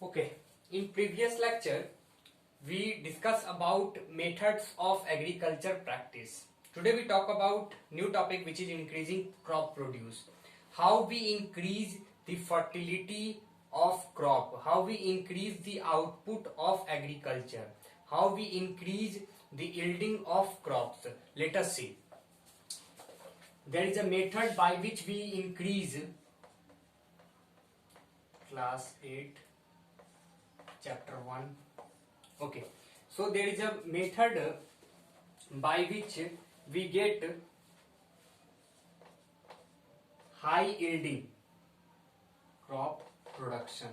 Okay, in previous lecture we discussed about methods of agriculture practice. Today we talk about new topic which is increasing crop produce. How we increase the fertility of crop, how we increase the output of agriculture, how we increase the yielding of crops. Let us see. There is a method by which we increase class 8 chapter 1. Okay, so there is a method by which we get high yielding crop production.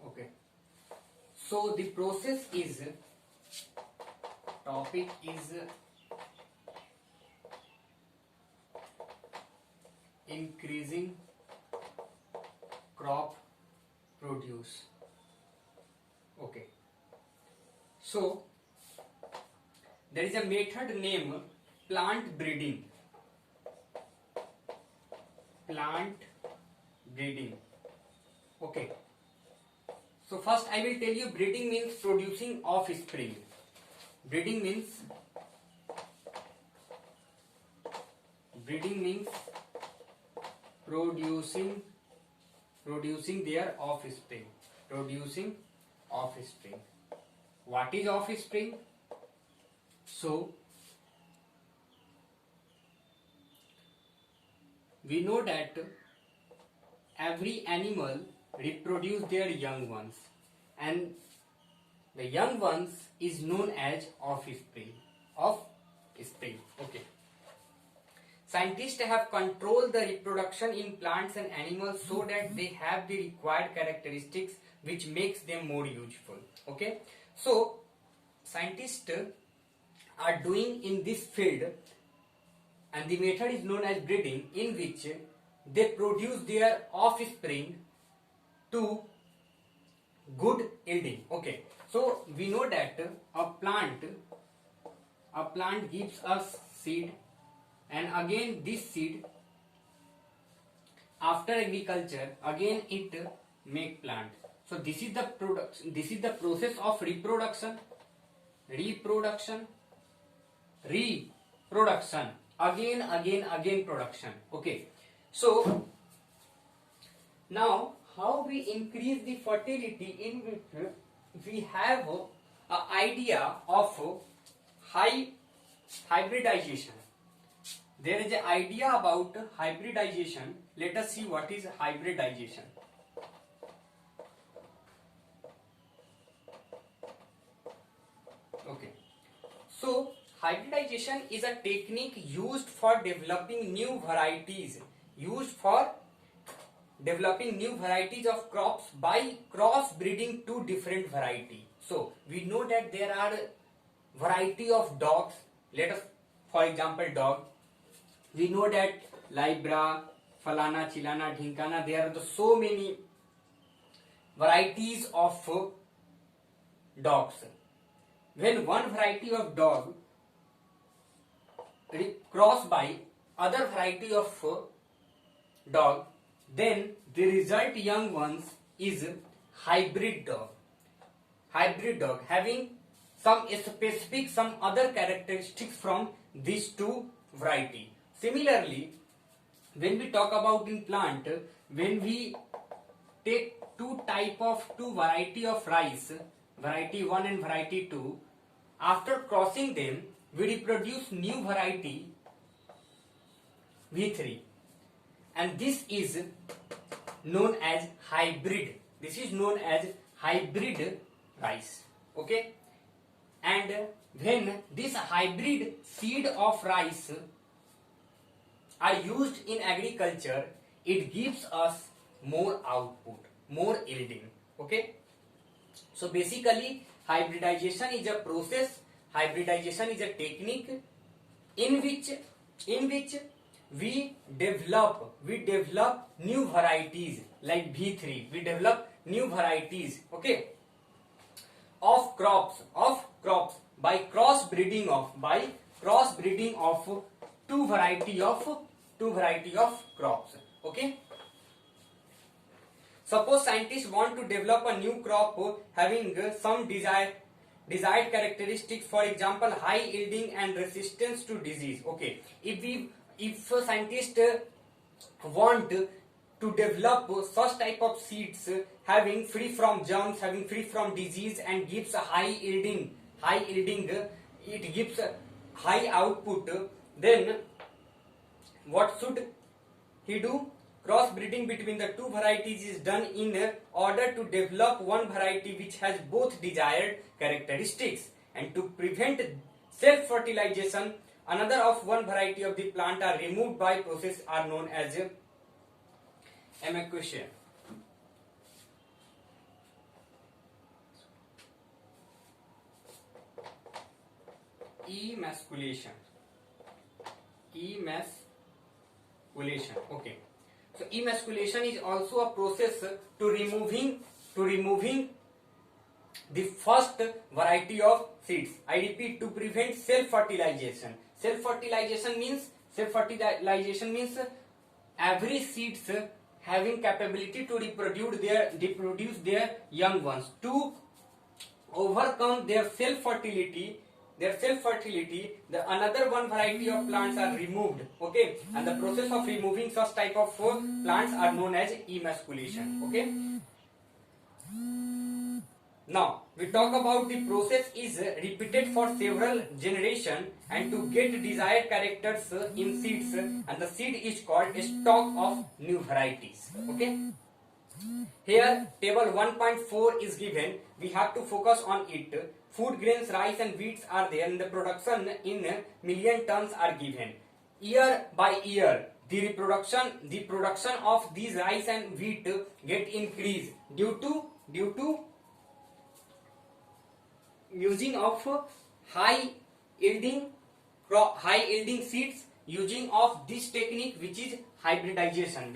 Okay, so the process is, topic is increasing crop produce. Okay, so there is a method named plant breeding. Okay, so first I will tell you, breeding means producing offspring. Breeding means producing their offspring. What is offspring? So we know that every animal reproduce their young ones, and the young ones is known as offspring. Okay. Scientists have controlled the reproduction in plants and animals so that they have the required characteristics which makes them more useful. Okay, so scientists are doing in this field, and the method is known as breeding, in which they produce their offspring to good yielding. Okay, so we know that a plant gives us seed, and again this seed, after agriculture, again it make plant. So this is the production, this is the process of reproduction, again production. Okay, so now how we increase the fertility, in which we have an idea of hybridization. There is an idea about hybridization. Let us see what is hybridization. Okay, so hybridization is a technique used for developing new varieties, of crops by cross breeding two different varieties. So we know that there are variety of dogs. Let us, for example, dog. We know that Libra, Falana, Chilana, Dhinkana, there are so many varieties of dogs. When one variety of dog crossed by other variety of dog, then the result young ones is hybrid dog having some specific, some other characteristics from these two variety. Similarly, when we talk about in plant, when we take two variety of rice, variety 1 and variety 2, after crossing them, we reproduce new variety V3, and this is known as hybrid. Rice. Okay, and when this hybrid seed of rice are used in agriculture, it gives us more output, more yielding. Okay, so basically hybridization is a process, hybridization is a technique in which we develop new varieties like V3. We develop new varieties, okay, of crops by cross breeding of two variety of crops. Okay, Suppose scientists want to develop a new crop having some desired characteristics, for example, high yielding and resistance to disease. Okay, if scientists want to develop such type of seeds having free from germs, having free from disease, and gives a high yielding, it gives a high output, then what should he do? Crossbreeding between the two varieties is done in order to develop one variety which has both desired characteristics, and to prevent self-fertilization, another of one variety of the plant are removed by process are known as emasculation. Emasculation. Okay. So emasculation is also a process to removing the first variety of seeds. I repeat, to prevent self-fertilization. Self-fertilization means every seeds having capability to reproduce their young ones. To overcome their self-fertility, the another one variety of plants are removed. Okay, and the process of removing such type of plants are known as emasculation. Okay, now we talk about the process is repeated for several generations and to get desired characters in seeds, and the seed is called a stock of new varieties. Okay, here table 1.4 is given. We have to focus on it. Food grains, rice and wheats are there, and the production in million tons are given. Year by year, the production of these rice and wheat get increased due to using of high yielding seeds, using of this technique which is hybridization.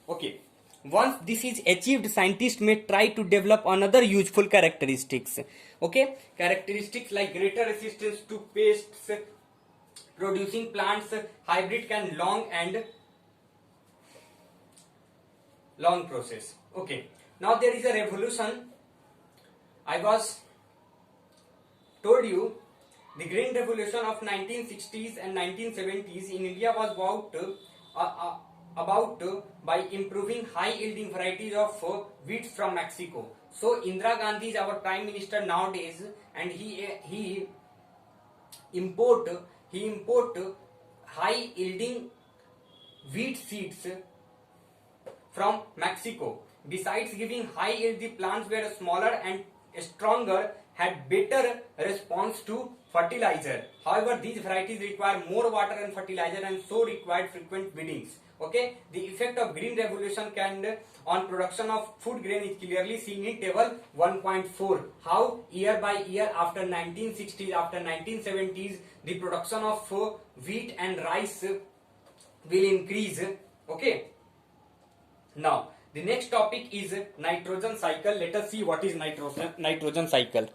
Okay. Once this is achieved, scientists may try to develop another useful characteristics. Okay, characteristics like greater resistance to pests, producing plants. Hybrid can long process. Okay, now there is a revolution. I was told you the green revolution of 1960s and 1970s in India was about by improving high yielding varieties of wheat from Mexico. So Indira Gandhi is our prime minister nowadays, and he import high yielding wheat seeds from Mexico. Besides giving high yield, the plants were smaller and stronger, had better response to fertilizer. However, these varieties require more water and fertilizer and so required frequent weedings. Okay, the effect of green revolution on production of food grain is clearly seen in table 1.4. How year by year after 1960s, after 1970s, the production of wheat and rice will increase. Okay, now the next topic is nitrogen cycle. Let us see what is nitrogen cycle.